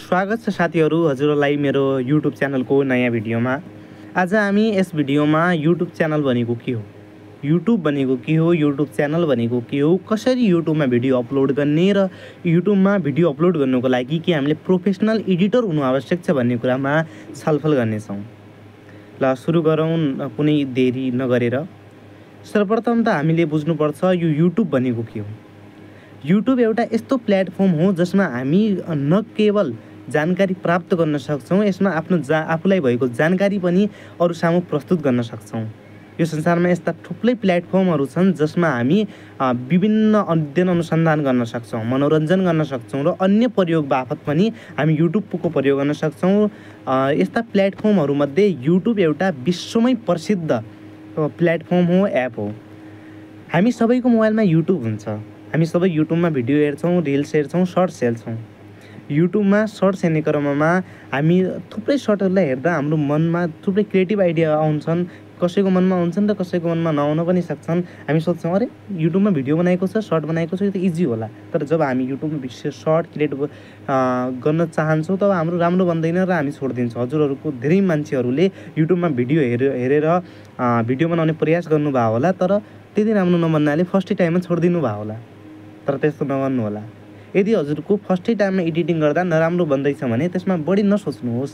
स्वागत छ साथीहरू हजुरलाई मेरो YouTube च्यानलको नयाँ भिडियोमा। आज हामी यस भिडियोमा YouTube च्यानल भनेको के हो, YouTube भनेको के हो, YouTube च्यानल भनेको के हो, कसरी YouTubeमा भिडियो अपलोड गर्ने र YouTubeमा भिडियो अपलोड गर्नुको लागि के हामीले प्रोफेसनल एडिटर हुनु आवश्यक छ भन्ने कुरामा छलफल गर्नेछौँ। ल सुरु गरौँ कुनै देरी नगरेर। सर्वप्रथम त हामीले बुझ्नुपर्छ यो YouTube भनेको के हो। YouTube एउटा यस्तो प्लेटफर्म हो जसमा हामी न केवल जानकारी प्राप्त गर्न सक्छौँ, यसमा आफ्नो आफूलाई भएको जानकारी पनि अरू सामु प्रस्तुत गर्न सक्छौँ। यो संसारमा यस्ता थुप्रै प्लेटफर्महरू छन् जसमा हामी विभिन्न अध्ययन अनुसन्धान गर्न सक्छौँ, मनोरञ्जन गर्न सक्छौँ र अन्य प्रयोग बापत पनि हामी YouTubeको प्रयोग गर्न सक्छौँ। यस्ता प्लेटफर्महरूमध्ये YouTube एउटा विश्वमै प्रसिद्ध प्लेटफर्म हो, एप हो। हामी सबैको मोबाइलमा YouTube हुन्छ। हामी सबै YouTubeमा भिडियो हेर्छौँ, रिल्स हेर्छौँ, सर्ट्स हेर्छौँ। YouTubeमा सर्ट्स हेर्ने क्रममा हामी थुप्रै सर्टहरूलाई हेर्दा हाम्रो मनमा थुप्रै क्रिएटिभ आइडिया आउँछन्। कसैको मनमा आउँछन् र कसैको मनमा नआउन पनि सक्छन्। हामी सोच्छौँ अरे YouTubeमा भिडियो बनाएको छ, सर्ट बनाएको छ, यो त इजी होला। तर जब हामी YouTubeमा विशेष सर्ट क्रिएट गर्न चाहन्छौँ तब हाम्रो राम्रो बन्दैन र हामी छोडिदिन्छौँ। हजुरहरूको धेरै मान्छेहरूले YouTubeमा भिडियो हेरेर भिडियो बनाउने प्रयास गर्नुभयो होला, तर त्यति राम्रो नबन्नाले फर्स्टै टाइममा छोडिदिनु भयो होला। तर त्यस्तो नगर्नु होला। यदि हजुरको फर्स्टै टाइममा एडिटिङ गर्दा नराम्रो बन्दैछ भने त्यसमा बढी नसोच्नुहोस्।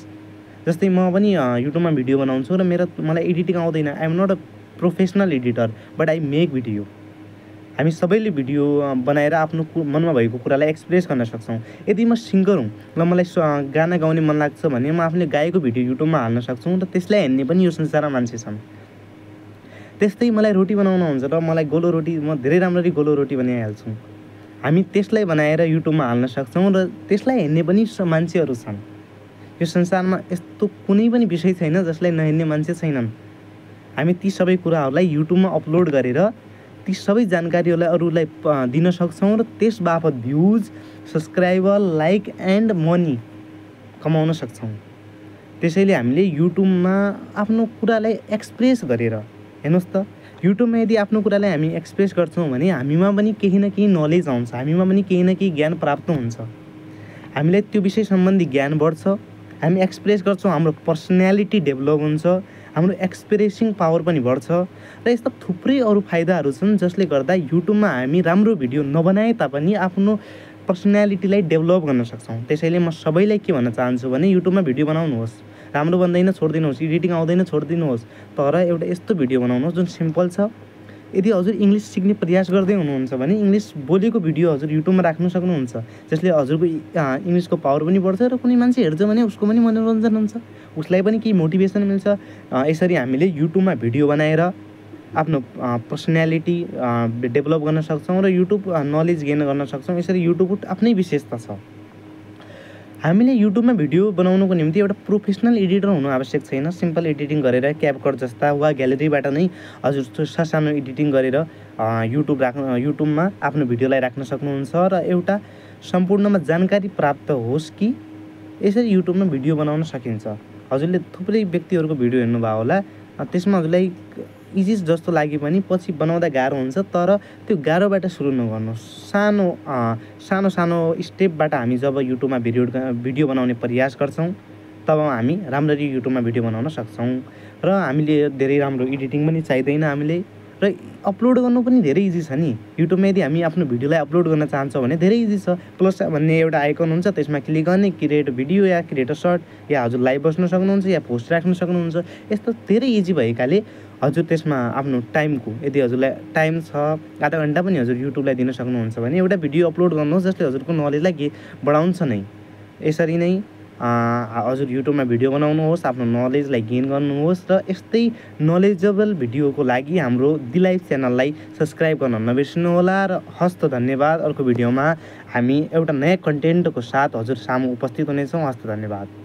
जस्तै म पनि YouTubeमा भिडियो बनाउँछु र मलाई एडिटिङ आउँदैन। I am not a professional editor but I make video. हामी सबैले भिडियो बनाएर आफ्नो मनमा भएको कुरालाई एक्सप्रेस गर्न सक्छौँ। यदि म सिङ्गर हुँ र मलाई गाना गाउने मन लाग्छ भने म आफूले गाएको भिडियो YouTubeमा हाल्न सक्छौँ र त्यसलाई हेर्ने पनि यो संसारमा मान्छे छन्। त्यस्तै मलाई रोटी बनाउन हुन्छ र मलाई गोलो रोटी म धेरै राम्ररी गोलो रोटी बनाइहाल्छु। हामी त्यसलाई बनाएर YouTubeमा हाल्न सक्छौँ र त्यसलाई हेर्ने पनि मान्छेहरू छन्। यो संसारमा यस्तो कुनै पनि विषय छैन जसलाई नहेर्ने मान्छे छैनन्। हामी ती सबै कुराहरूलाई YouTubeमा अपलोड गरेर ती सबै जानकारीहरूलाई अरूलाई दिन सक्छौँ र त्यस बापत views, subscriber, like and money कमाउन सक्छौँ। त्यसैले हामीले YouTubeमा आफ्नो कुरालाई एक्सप्रेस गरेर हेर्नुहोस् त, YouTubeमा यदि आफ्नो कुरालाई हामी एक्सप्रेस गर्छौँ भने हामीमा पनि केही न केही नलेज आउँछ, हामीमा पनि केही न केही ज्ञान प्राप्त हुन्छ। हामीलाई त्यो विषय सम्बन्धी ज्ञान बढ्छ। हामी एक्सप्रेस गर्छौँ, हाम्रो पर्सनालिटी डेभलप हुन्छ, हाम्रो एक्सप्रेसिङ पावर पनि बढ्छ र यस्ता थुप्रै अरू फाइदाहरू छन् जसले गर्दा YouTubeमा हामी राम्रो भिडियो नबनाए तापनि आफ्नो पर्सनालिटीलाई डेभलप गर्न सक्छौँ। त्यसैले म सबैलाई के भन्न चाहन्छु भने YouTubeमा भिडियो बनाउनुहोस्। राम्रो बन्दैन छोडिदिनुहोस्, एडिटिङ आउँदैन छोडिदिनुहोस्, तर एउटा यस्तो भिडियो बनाउनुहोस् जुन सिम्पल छ। यदि हजुर इङ्ग्लिस सिक्ने प्रयास गर्दै हुनुहुन्छ भने इङ्ग्लिस बोलेको भिडियो हजुर YouTubeमा राख्न सक्नुहुन्छ, जसले हजुरको इङ्ग्लिसको पावर पनि बढ्छ र कुनै मान्छे हेर्छ भने उसको पनि मनोरञ्जन हुन्छ, उसलाई पनि केही मोटिभेसन मिल्छ। यसरी हामीले YouTubeमा भिडियो बनाएर आफ्नो पर्सनालिटी डेभलप गर्न सक्छौँ र YouTube नलेज गेन गर्न सक्छौँ। यसरी YouTubeको आफ्नै विशेषता छ। हामीले YouTubeमा भिडियो बनाउनुको निम्ति एउटा प्रोफेसनल एडिटर हुनु आवश्यक छैन। सिम्पल एडिटिङ गरेर क्यापकट जस्ता वा ग्यालेरीबाट नै हजुर सानो एडिटिङ गरेर YouTubeमा आफ्नो भिडियोलाई राख्न सक्नुहुन्छ र एउटा सम्पूर्णमा जानकारी प्राप्त होस् कि यसरी YouTubeमा भिडियो बनाउन सकिन्छ। हजुरले थुप्रै व्यक्तिहरूको भिडियो हेर्नुभयो होला, त्यसमा हजुरलाई इजी जस्तो लागे पनि पछि बनाउँदा गाह्रो हुन्छ। तर त्यो गाह्रोबाट सुरु नगर्नुहोस्। सानो सानो स्टेपबाट हामी जब YouTubeमा भिडियो बनाउने प्रयास गर्छौँ तब हामी राम्ररी YouTubeमा भिडियो बनाउन सक्छौँ र हामीले धेरै राम्रो एडिटिङ पनि चाहिँदैन हामीले, र अपलोड गर्नु पनि धेरै इजी छ नि। YouTubeमा यदि हामी आफ्नो भिडियोलाई अपलोड गर्न चाहन्छौँ भने धेरै इजी छ। प्लस भन्ने एउटा आइकन हुन्छ, त्यसमा क्लिक गर्ने, क्रिएट भिडियो या क्रिएट सर्ट, या हजुर लाइभ बस्न सक्नुहुन्छ या पोस्ट राख्न सक्नुहुन्छ। यस्तो धेरै इजी भएकाले हजुर त्यसमा आफ्नो टाइमको, यदि हजुरलाई टाइम छ आधा घन्टा पनि हजुर YouTubeलाई दिन सक्नुहुन्छ भने एउटा भिडियो अपलोड गर्नुहोस् जसले हजुरको नलेजलाई बढाउँछ नै। यसरी नै हजुर YouTubeमा भिडियो बनाउनुहोस्, आफ्नो नलेजलाई गेन गर्नुहोस् र यस्तै नलेजेबल भिडियोको लागि हाम्रो दिलाइभ च्यानललाई सब्सक्राइब गर्न नबिर्सिनुहोला र हस्त धन्यवाद। अर्को भिडियोमा हामी एउटा नयाँ कन्टेन्टको साथ हजुर सामु उपस्थित हुनेछौँ। हस्त धन्यवाद।